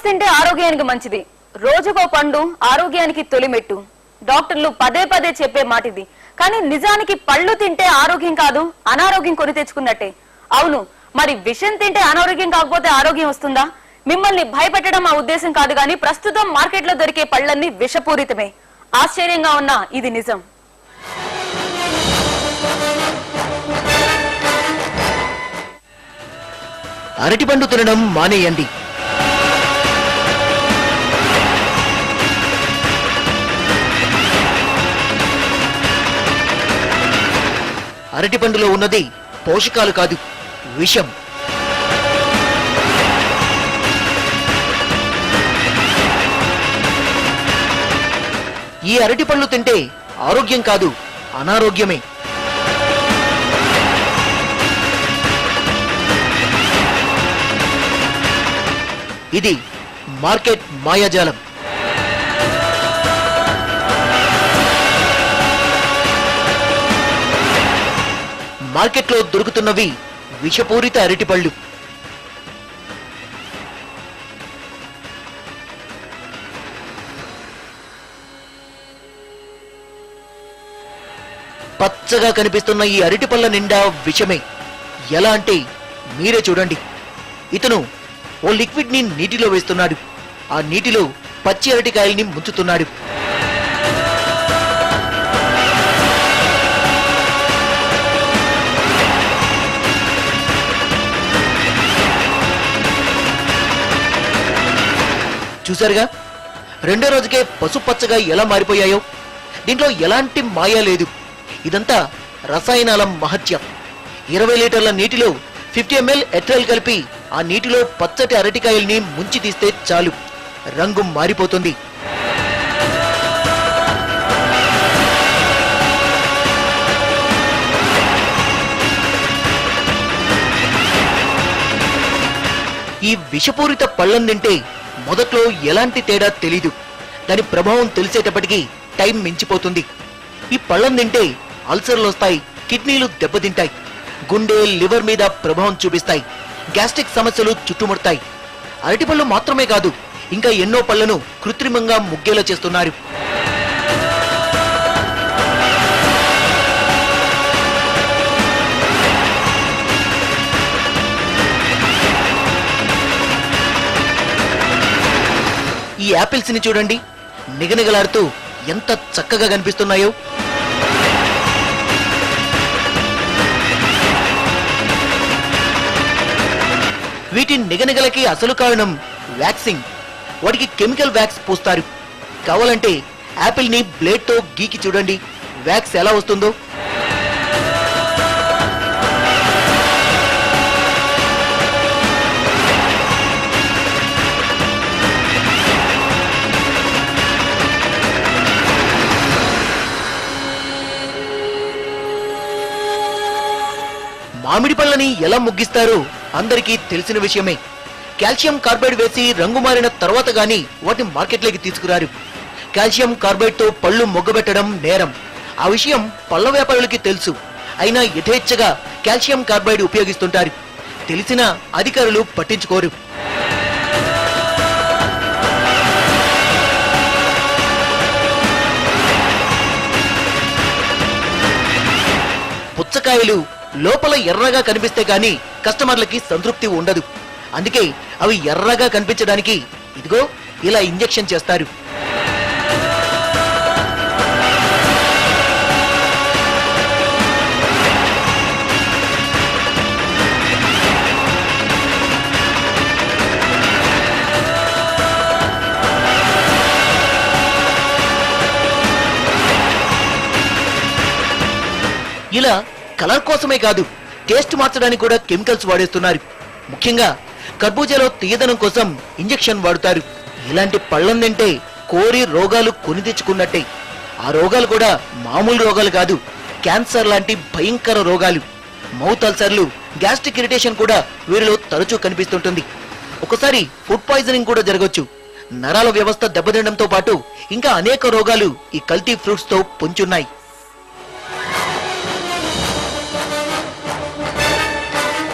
తింటే ఆరోగ్యానికి మంచిది, రోజుకో పండు ఆరోగ్యానికి తొలిమెట్టు. డాక్టర్లు పదే పదే చెప్పే మాటిది. కానీ నిజానికి పళ్ళు తింటే ఆరోగ్యం కాదు, అనారోగ్యం కొని తెచ్చుకున్నట్టే. అవును, మరి విషం తింటే అనారోగ్యం కాకపోతే ఆరోగ్యం వస్తుందా? మిమ్మల్ని భయపెట్టడం మా ఉద్దేశం కాదు, కానీ ప్రస్తుతం మార్కెట్ లో దొరికే పళ్ళన్నీ విషపూరితమే. ఆశ్చర్యంగా ఉన్నా ఇది నిజం. అరటిపండు తినడం మానేయండి. అరటిపండులో ఉన్నది పోషకాలు కాదు, విషం. ఈ అరటిపండ్లు తింటే ఆరోగ్యం కాదు, అనారోగ్యమే. ఇది మార్కెట్ మాయాజాలం. మార్కెట్లో దొరుకుతున్నవి విషపూరిత అరటిపళ్ళు. పచ్చగా కనిపిస్తున్న ఈ అరటిపళ్ళ నిండా విషమే. ఎలా అంటే మీరే చూడండి. ఇతను ఓ లిక్విడ్ ని నీటిలో వేస్తున్నాడు. ఆ నీటిలో పచ్చి అరటికాయల్ని ముంచుతున్నాడు. చూసారుగా, రెండో రోజుకే పసుపచ్చగా ఎలా మారిపోయాయో. దీంట్లో ఎలాంటి మాయ లేదు. ఇదంతా రసాయనాల మహత్యం. 20 లీటర్ల నీటిలో 50 ml ఎథైల్ కలిపి ఆ నీటిలో పచ్చటి అరటికాయల్ని ముంచి తీస్తే చాలు, రంగు మారిపోతుంది. ఈ విషపూరిత పళ్ళం తింటే మొదట్లో ఎలాంటి తేడా తెలీదు. దాని ప్రభావం తెలిసేటప్పటికీ టైం మించిపోతుంది. ఈ పళ్ళం తింటే అల్సర్లు వస్తాయి, కిడ్నీలు దెబ్బతింటాయి, గుండె లివర్ మీద ప్రభావం చూపిస్తాయి, గ్యాస్ట్రిక్ సమస్యలు చుట్టుముడతాయి. అరటిపళ్ళు మాత్రమే కాదు, ఇంకా ఎన్నో పళ్లను కృత్రిమంగా ముగ్గేలా చేస్తున్నారు. ఈ యాపిల్స్ ని చూడండి, నిగనిగలాడుతూ ఎంత చక్కగా కనిపిస్తున్నాయో. వీటి నిగనిగలకి అసలు కారణం వ్యాక్సింగ్. వాటికి కెమికల్ వ్యాక్స్ పూస్తారు. కావాలంటే యాపిల్ ని బ్లేడ్ తో గీకి చూడండి, వ్యాక్స్ ఎలా వస్తుందో. మామిడి పళ్ళని ఎలా ముగ్గిస్తారో అందరికీ తెలిసిన విషయమే. కాల్షియం కార్బైడ్ వేసి రంగు మారిన తర్వాత గాని వాటిని మార్కెట్లోకి తీసుకురారు. కాల్షియం కార్బైడ్ తో పళ్ళు మొగ్గబెట్టడం నేరం. ఆ విషయం పళ్ళ వ్యాపారులకి తెలుసు. అయినా యథేచ్ఛగా కాల్షియం కార్బైడ్ ఉపయోగిస్తుంటారు. తెలిసిన అధికారులు పట్టించుకోరు. పుచ్చకాయలు లోపల ఎర్రగా కనిపిస్తే గాని కస్టమర్లకి సంతృప్తి ఉండదు. అందుకే అవి ఎర్రగా కనిపించడానికి ఇదిగో ఇలా ఇంజెక్షన్ చేస్తారు. ఇలా కలర్ కోసమే కాదు, టేస్ట్ మార్చడానికి కూడా కెమికల్స్ వాడేస్తున్నారు. ముఖ్యంగా కర్బూజాలో తీయదనం కోసం ఇంజెక్షన్ వాడుతారు. ఇలాంటి పళ్ళం తింటే కోరి రోగాలు కొని తెచ్చుకున్నట్టే. ఆ రోగాలు కూడా మామూలు రోగాలు కాదు, క్యాన్సర్ లాంటి భయంకర రోగాలు. మౌత్ అల్సర్లు, గ్యాస్ట్రిక్ ఇరిటేషన్ కూడా వీరిలో తరచూ కనిపిస్తుంటుంది. ఒకసారి ఫుడ్ పాయిజనింగ్ కూడా జరగొచ్చు. నరాల వ్యవస్థ దెబ్బతినడంతో పాటు ఇంకా అనేక రోగాలు ఈ కల్తీ ఫ్రూట్స్ తో పొంచున్నాయి.